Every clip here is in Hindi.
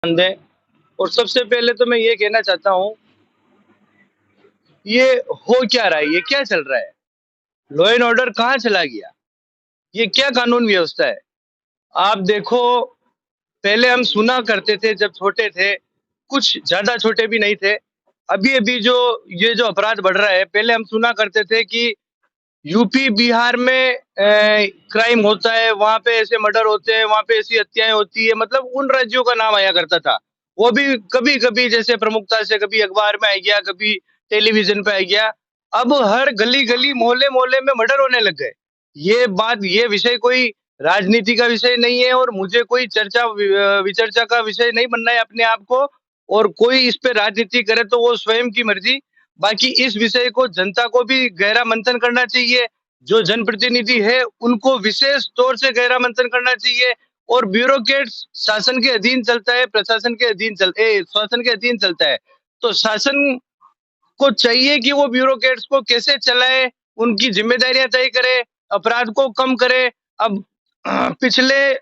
दें। और सबसे पहले तो मैं ये कहना चाहता हूँ, ये हो क्या रहा है, ये क्या चल रहा है? लॉ एंड ऑर्डर कहाँ चला गया? ये क्या कानून व्यवस्था है? आप देखो, पहले हम सुना करते थे जब छोटे थे, कुछ ज्यादा छोटे भी नहीं थे। अभी अभी जो ये जो अपराध बढ़ रहा है, पहले हम सुना करते थे कि यूपी बिहार में क्राइम होता है, वहां पे ऐसे मर्डर होते हैं, वहां पे ऐसी हत्याएं होती है, मतलब उन राज्यों का नाम आया करता था। वो भी कभी कभी जैसे प्रमुखता से कभी अखबार में आ गया, कभी टेलीविजन पे आ गया। अब हर गली गली मोहल्ले मोहल्ले में मर्डर होने लग गए। ये विषय कोई राजनीति का विषय नहीं है, और मुझे कोई चर्चा विचर्चा का विषय नहीं बनना है अपने आप को। और कोई इस पे राजनीति करे तो वो स्वयं की मर्जी। बाकी इस विषय को जनता को भी गहरा मंथन करना चाहिए। जो जनप्रतिनिधि है उनको विशेष तौर से गहरा मंथन करना चाहिए। और ब्यूरोक्रेट शासन के अधीन चलता है, प्रशासन के अधीन शासन के अधीन चलता है। तो शासन को चाहिए कि वो ब्यूरोक्रेट्स को कैसे चलाए, उनकी जिम्मेदारियां तय करे, अपराध को कम करे। अब पिछले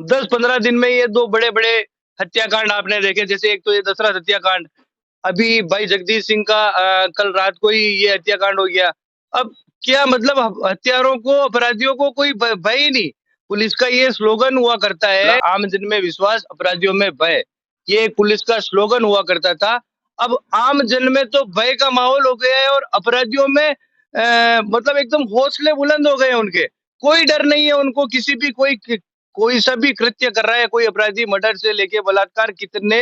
10-15 दिन में ये दो बड़े बड़े हत्याकांड आपने देखे। जैसे एक तो ये दशरथ हत्याकांड, अभी भाई जगदीश सिंह का कल रात को ही ये हत्याकांड हो गया। अब क्या मतलब, हत्यारों को, अपराधियों को कोई भय ही नहीं। पुलिस का ये स्लोगन हुआ करता है, आम जन में विश्वास, अपराधियों में भय। ये एक पुलिस का स्लोगन हुआ करता था। अब आम जन में तो भय का माहौल हो गया है, और अपराधियों में मतलब एकदम हौसले बुलंद हो गए हैं उनके। कोई डर नहीं है उनको, किसी भी कोई सा भी कृत्य कर रहा है कोई अपराधी, मर्डर से लेके बलात्कार, कितने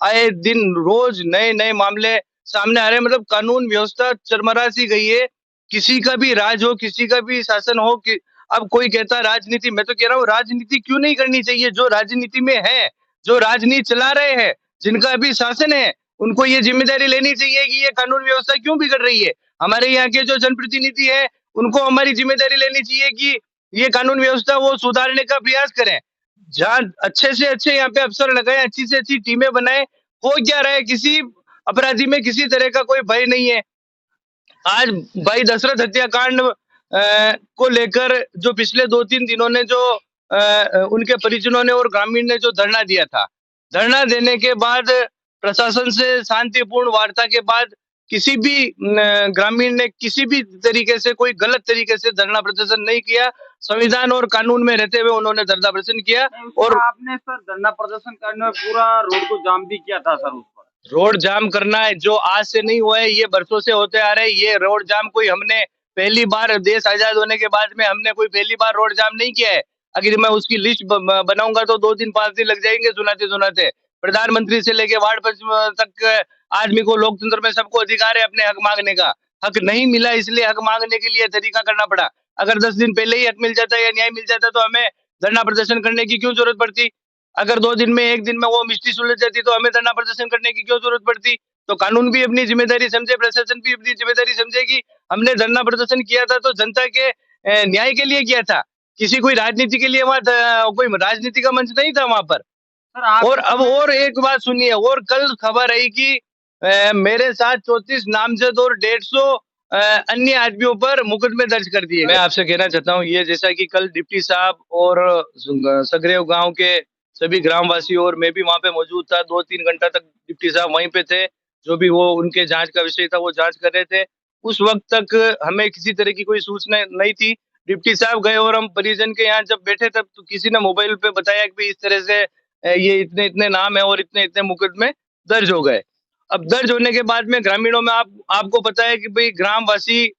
आए दिन रोज नए नए मामले सामने आ रहे हैं। मतलब कानून व्यवस्था चरमरा सी गई है। किसी का भी राज हो, किसी का भी शासन हो कि अब कोई कहता है राजनीति, मैं तो कह रहा हूँ राजनीति क्यों नहीं करनी चाहिए। जो राजनीति में है, जो राजनीति चला रहे हैं, जिनका अभी शासन है, उनको ये जिम्मेदारी लेनी चाहिए कि ये कानून व्यवस्था क्यों बिगड़ रही है। हमारे यहाँ के जो जनप्रतिनिधि है, उनको हमारी जिम्मेदारी लेनी चाहिए कि ये कानून व्यवस्था वो सुधारने का प्रयास करें। जहाँ अच्छे से अच्छे यहाँ पे अफसर लगाए, अच्छी से अच्छी टीमें बनाए। हो क्या रहा है, किसी अपराधी में किसी तरह का कोई भय नहीं है। आज भाई दशरथ हत्याकांड को लेकर जो पिछले 2-3 दिनों ने जो उनके परिजनों ने और ग्रामीण ने जो धरना दिया था, धरना देने के बाद प्रशासन से शांतिपूर्ण वार्ता के बाद किसी भी ग्रामीण ने किसी भी तरीके से, कोई गलत तरीके से धरना प्रदर्शन नहीं किया। संविधान और कानून में रहते हुए उन्होंने धरना प्रदर्शन किया। और आपने सर धरना प्रदर्शन करने में पूरा रोड को जाम भी किया था सर उस पर। रोड जाम करना है जो आज से नहीं हुआ है, ये बरसों से होते आ रहे हैं। ये रोड जाम कोई हमने पहली बार, देश आजाद होने के बाद में हमने कोई पहली बार रोड जाम नहीं किया है। अगर मैं उसकी लिस्ट बनाऊंगा तो 2 दिन 5 दिन लग जाएंगे सुनाते सुनाते। प्रधानमंत्री से लेके वार्ड तक आदमी को लोकतंत्र में सबको अधिकार है अपने हक मांगने का। हक नहीं मिला, इसलिए हक मांगने के लिए तरीका करना पड़ा। अगर 10 दिन पहले ही हक मिल जाता या न्याय मिल जाता तो हमें धरना प्रदर्शन करने की क्यों जरूरत पड़ती। अगर 2 दिन में, 1 दिन में वो मिस्ट्री सुलझ जाती तो हमें धरना प्रदर्शन करने की क्यों जरूरत पड़ती। तो कानून भी अपनी जिम्मेदारी समझे, प्रशासन भी अपनी जिम्मेदारी समझेगी। हमने धरना प्रदर्शन किया था तो जनता के न्याय के लिए किया था, किसी कोई राजनीति के लिए वहां कोई राजनीति का मंच नहीं था वहां पर। सर आप और अब और एक बात सुनिए, और कल खबर आई कि मेरे साथ 34 नामजद और 150 अन्य आदमियों पर मुकदमे दर्ज कर दिए। मैं आपसे कहना चाहता हूँ, ये जैसा कि कल डिप्टी साहब और सगरेव गांव के सभी ग्रामवासी और मैं भी वहां पे मौजूद था, 2-3 घंटा तक डिप्टी साहब वहीं पे थे। जो भी वो उनके जांच का विषय था वो जांच कर रहे थे। उस वक्त तक हमें किसी तरह की कोई सूचना नहीं थी। डिप्टी साहब गए और हम परिजन के यहाँ जब बैठे तब तो किसी ने मोबाइल पे बताया कि इस तरह से ये इतने इतने नाम है और इतने इतने मुकदमे दर्ज हो गए। अब दर्ज होने के बाद में ग्रामीणों में आपको पता है कि भाई ग्रामवासी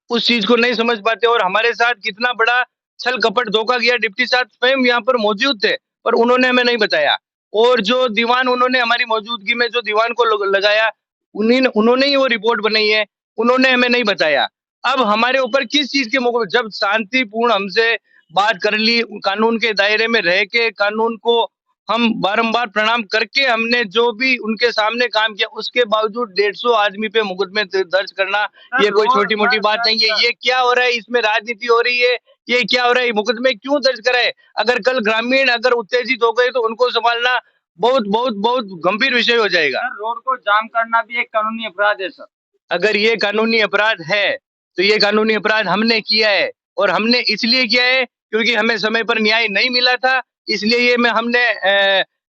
उस चीज को नहीं समझ पाते, और हमारे साथ कितना बड़ा छल कपट धोखा किया। डिप्टी साहब स्वयं यहाँ पर मौजूद थे पर उन्होंने हमें नहीं बताया। और जो दीवान उन्होंने हमारी मौजूदगी में जो दीवान को लगाया, उन्होंने ही वो रिपोर्ट बनाई है, उन्होंने हमें नहीं बताया। अब हमारे ऊपर किस चीज के मुकदमे, जब शांतिपूर्ण हमसे बात कर ली, कानून के दायरे में रह के कानून को हम बारंबार प्रणाम करके हमने जो भी उनके सामने काम किया, उसके बावजूद 150 आदमी पे मुकदमे दर्ज करना ये कोई छोटी मोटी बात नहीं है। ये क्या हो रहा है, इसमें राजनीति हो रही है, ये क्या हो रहा है, मुकदमे क्यों दर्ज कराए। अगर कल ग्रामीण अगर उत्तेजित हो गए तो उनको संभालना बहुत बहुत बहुत गंभीर विषय हो जाएगा। रोड को जाम करना भी एक कानूनी अपराध है सर। अगर ये कानूनी अपराध है तो ये कानूनी अपराध हमने किया है, और हमने इसलिए किया है क्योंकि हमें समय पर न्याय नहीं मिला था। इसलिए ये में हमने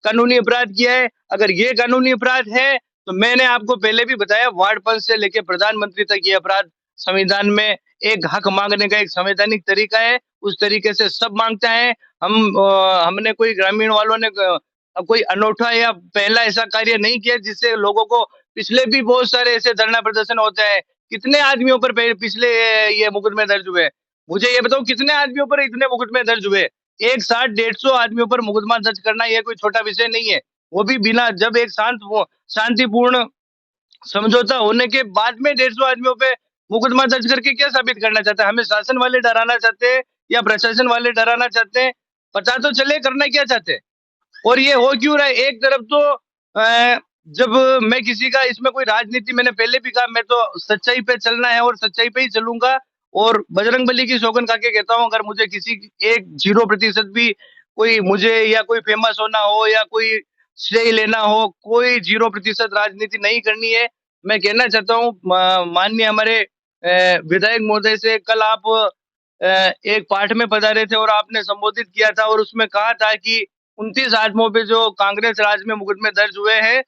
कानूनी अपराध किया है। अगर ये कानूनी अपराध है तो मैंने आपको पहले भी बताया, वार्ड पंच से लेकर प्रधानमंत्री तक ये अपराध संविधान में एक हक मांगने का एक संवैधानिक तरीका है। उस तरीके से सब मांगता है। हमने कोई ग्रामीण वालों ने कोई अनोखा या पहला ऐसा कार्य नहीं किया जिससे लोगों को, पिछले भी बहुत सारे ऐसे धरना प्रदर्शन होते हैं, कितने आदमियों पर पिछले ये मुकदमे दर्ज हुए। मुझे ये बताओ कितने आदमियों पर इतने मुकदमे दर्ज हुए। एक साथ 150 आदमियों पर मुकदमा दर्ज करना ये कोई छोटा विषय नहीं है। वो भी बिना, जब एक शांतिपूर्ण समझौता होने के बाद में 150 आदमियों पे मुकदमा दर्ज करके क्या साबित करना चाहते हैं? हमें शासन वाले डराना चाहते हैं या प्रशासन वाले डराना चाहते हैं? पता तो चले करना क्या चाहते हैं। और ये हो क्यों रहा है? एक तरफ तो जब मैं किसी का, इसमें कोई राजनीति, मैंने पहले भी कहा, मैं तो सच्चाई पे चलना है और सच्चाई पे ही चलूंगा। और बजरंगबली की सौगंध खाके कहता हूँ, अगर मुझे किसी एक 0% भी कोई, मुझे या कोई फेमस होना हो या कोई श्रेय लेना हो, कोई 0% राजनीति नहीं करनी है। मैं कहना चाहता हूँ माननीय हमारे विधायक महोदय से, कल आप एक पाठ में पधारे थे और आपने संबोधित किया था और उसमें कहा था कि 29 आदमियों पे जो कांग्रेस राज में मुकदमे दर्ज हुए हैं,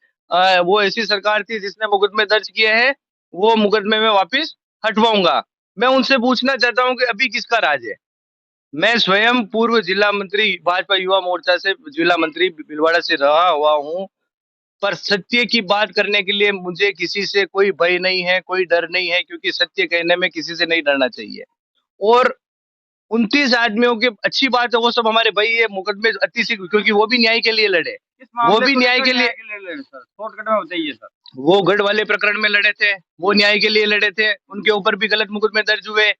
वो ऐसी सरकार थी जिसने मुकदमे दर्ज किए हैं, वो मुकदमे में वापस हटवाऊंगा। मैं उनसे पूछना चाहता हूं कि अभी किसका राज है? मैं स्वयं पूर्व जिला मंत्री, भाजपा युवा मोर्चा से जिला मंत्री भीलवाड़ा से रहा हुआ हूं, पर सत्य की बात करने के लिए मुझे किसी से कोई भय नहीं है, कोई डर नहीं है, क्योंकि सत्य कहने में किसी से नहीं डरना चाहिए। और 29 आदमियों की अच्छी बात है, वो सब हमारे भाई है, मुकदमे अति शीघ्र, क्योंकि वो भी न्याय के लिए लड़े। इस वो मामले भी को न्याय लेकर के लिए, न्याय के लिए लड़े सर, शॉर्टकट में बताइए सर। वो गढ़ वाले प्रकरण में लड़े थे, वो न्याय के लिए लड़े थे, उनके ऊपर भी गलत मुकदमे दर्ज हुए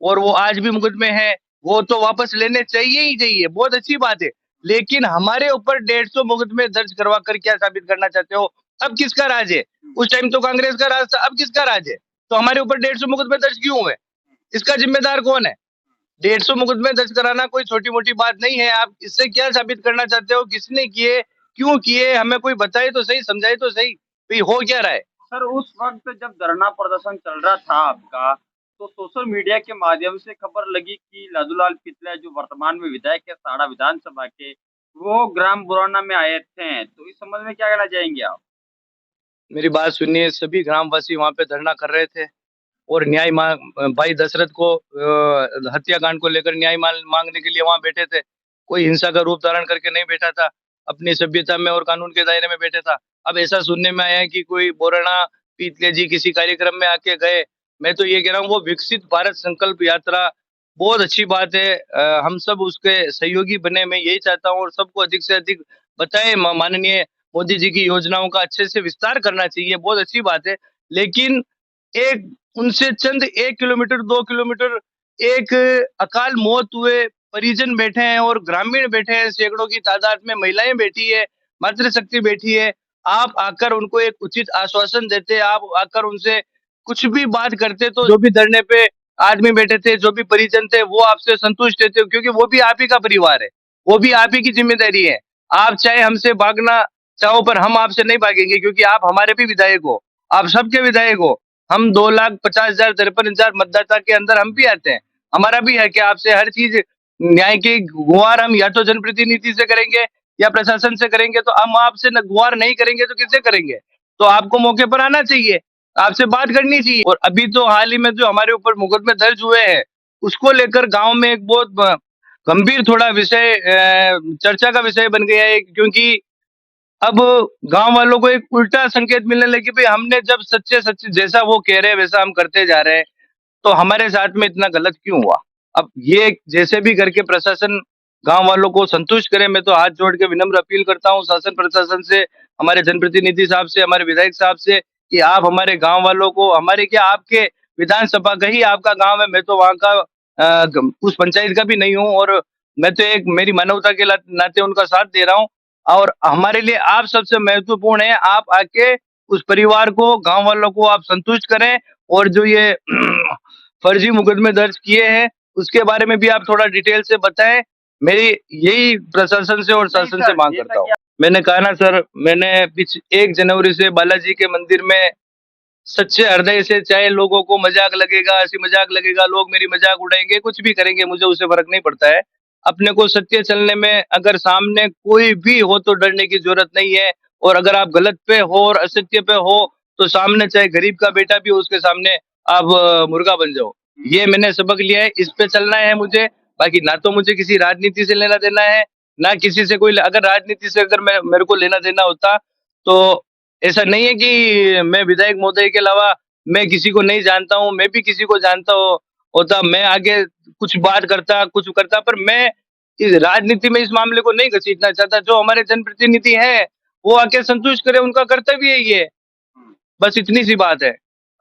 और वो आज भी मुकदमे हैं। वो तो वापस लेने चाहिए ही चाहिए, बहुत अच्छी बात है। लेकिन हमारे ऊपर 150 मुकदमे दर्ज करवा कर क्या साबित करना चाहते हो? अब किसका राज है? उस टाइम तो कांग्रेस का राज था, अब किसका राज है? तो हमारे ऊपर 150 मुकदमे दर्ज क्यों हुए? इसका जिम्मेदार कौन है? 150 मुकदमे दर्ज कराना कोई छोटी मोटी बात नहीं है। आप इससे क्या साबित करना चाहते हो? किसने किए, क्यों किए? हमें कोई बताए तो सही, समझाए तो सही, भाई हो क्या रहा है। सर उस वक्त जब धरना प्रदर्शन चल रहा था आपका, तो सोशल मीडिया के माध्यम से खबर लगी कि लालूलाल पिथला जो वर्तमान में विधायक है साड़ा विधानसभा के, वो ग्राम बुराना में आए थे। तो इस संबंध में क्या कहना चाहेंगे आप? मेरी बात सुनिए, सभी ग्रामवासी वहां पे धरना कर रहे थे और न्याय मांग, भाई दशरथ को हत्याकांड को लेकर न्याय मांगने के लिए वहां बैठे थे। कोई हिंसा का रूप धारण करके नहीं बैठा था, अपनी सभ्यता में और कानून के दायरे में बैठा था। अब ऐसा सुनने में आया है कि कोई बोराना पीतले जी किसी कार्यक्रम में आके गए। मैं तो ये कह रहा हूँ, वो विकसित भारत संकल्प यात्रा बहुत अच्छी बात है। हम सब उसके सहयोगी बने, मैं यही चाहता हूँ, और सबको अधिक से अधिक बताएं, माननीय मोदी जी की योजनाओं का अच्छे से विस्तार करना चाहिए, बहुत अच्छी बात है। लेकिन एक, उनसे चंद 1 किलोमीटर 2 किलोमीटर एक अकाल मौत हुए परिजन बैठे हैं और ग्रामीण बैठे हैं, सैकड़ों की तादाद में महिलाएं बैठी है, मातृशक्ति बैठी है। आप आकर उनको एक उचित आश्वासन देते, आप आकर उनसे कुछ भी बात करते, तो जो भी धरने पे आदमी बैठे थे, जो भी परिजन थे, वो आपसे संतुष्ट थे, क्योंकि वो भी आप ही का परिवार है, वो भी आप ही की जिम्मेदारी है। आप चाहे हमसे भागना चाहो, पर हम आपसे नहीं भागेंगे, क्योंकि आप हमारे भी विधायक हो, आप सबके विधायक हो। हम 2,50,000 53,000 मतदाता के अंदर हम भी आते हैं। हमारा भी है कि आपसे हर चीज न्याय की गुहार हम या तो जनप्रतिनिधि से करेंगे या प्रशासन से करेंगे। तो हम आपसे गुहार नहीं करेंगे तो किससे करेंगे? तो आपको मौके पर आना चाहिए, आपसे बात करनी चाहिए। और अभी तो हाल ही में जो हमारे ऊपर मुकदमे दर्ज हुए हैं, उसको लेकर गांव में एक बहुत गंभीर थोड़ा विषय, चर्चा का विषय बन गया है, क्योंकि अब गांव वालों को एक उल्टा संकेत मिलने लगी, भाई हमने जब सच्चे सच्चे जैसा वो कह रहे हैं वैसा हम करते जा रहे हैं, तो हमारे साथ में इतना गलत क्यों हुआ? अब ये जैसे भी करके प्रशासन गांव वालों को संतुष्ट करे। मैं तो हाथ जोड़ के विनम्र अपील करता हूं शासन प्रशासन से, हमारे जनप्रतिनिधि साहब से, हमारे विधायक साहब से, कि आप हमारे गांव वालों को, हमारे क्या, आपके विधानसभा का ही आपका गांव है, मैं तो वहां का उस पंचायत का भी नहीं हूँ, और मैं तो एक, मेरी मानवता के नाते उनका साथ दे रहा हूँ। और हमारे लिए आप सबसे महत्वपूर्ण है, आप आके उस परिवार को, गांव वालों को आप संतुष्ट करें। और जो ये फर्जी मुकदमे दर्ज किए हैं, उसके बारे में भी आप थोड़ा डिटेल से बताएं। मेरी यही प्रशासन से और नहीं शासन से सर, मांग जैसा करता हूँ। कि मैंने कहा ना सर, मैंने 1 जनवरी से बालाजी के मंदिर में सच्चे हृदय से, चाहे लोगों को मजाक लगेगा, हंसी मजाक लगेगा, लोग मेरी मजाक उड़ाएंगे, कुछ भी करेंगे, मुझे उससे फर्क नहीं पड़ता है। अपने को सत्य चलने में, अगर सामने कोई भी हो तो डरने की जरूरत नहीं है। और अगर आप गलत पे हो और असत्य पे हो तो सामने चाहे गरीब का बेटा भी हो उसके सामने आप मुर्गा बन जाओ। ये मैंने सबक लिया है, इस पे चलना है मुझे। बाकी ना तो मुझे किसी राजनीति से लेना देना है, ना किसी से कोई, अगर राजनीति से अगर मैं मेरे को लेना देना होता तो ऐसा नहीं है कि मैं विधायक महोदय के अलावा मैं किसी को नहीं जानता हूँ, मैं भी किसी को जानता होता, मैं आगे कुछ बात करता, कुछ करता, पर मैं इस राजनीति में इस मामले को नहीं घसीटना चाहता। जो हमारे जनप्रतिनिधि हैं, वो आके संतुष्ट करे, उनका कर्तव्य है ये। हम्म। बस इतनी सी बात है।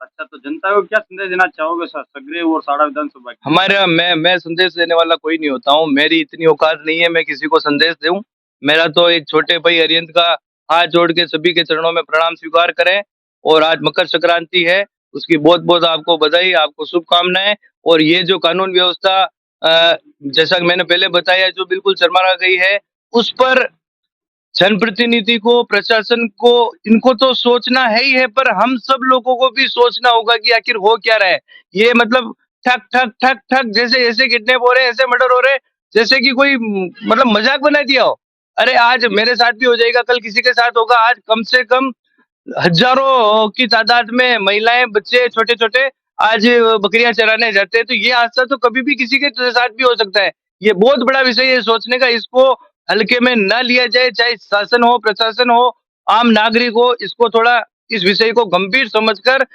अच्छा, तो जनता को क्या संदेश देना चाहोगे सर सगरे और साड़ा विधानसभा की? हमारा मैं संदेश देने वाला कोई नहीं होता हूँ, मेरी इतनी औकात नहीं है मैं किसी को संदेश दूं। मेरा तो एक छोटे भाई अरिहंत का हाथ जोड़ के सभी के चरणों में प्रणाम स्वीकार करें। और आज मकर संक्रांति है, उसकी बहुत बहुत आपको बधाई, आपको शुभकामनाएं। और ये जो कानून व्यवस्था जैसा कि मैंने पहले बताया जो बिल्कुल चरमरा गई है, उस पर जनप्रतिनिधि को, प्रशासन को, इनको तो सोचना है ही है, पर हम सब लोगों को भी सोचना होगा कि आखिर हो क्या रहा है। ये मतलब ठक ठक ठक ठक जैसे ऐसे किडनैप हो रहे हैं, ऐसे मर्डर हो रहे हैं, जैसे कि कोई मतलब मजाक बना दिया हो। अरे आज मेरे साथ भी हो जाएगा, कल किसी के साथ होगा। आज कम से कम हजारों की तादाद में महिलाएं, बच्चे छोटे छोटे आज बकरियां चराने जाते हैं। तो ये हादसा तो कभी भी किसी के साथ भी हो सकता है। ये बहुत बड़ा विषय है सोचने का, इसको हल्के में न लिया जाए। चाहे शासन हो, प्रशासन हो, आम नागरिक हो, इसको थोड़ा इस विषय को गंभीर समझकर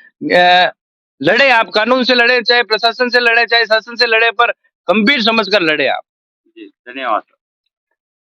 लड़े। आप कानून से लड़े, चाहे प्रशासन से लड़े, चाहे शासन से लड़े, पर गंभीर समझकर लड़े आप। जी, धन्यवाद सर।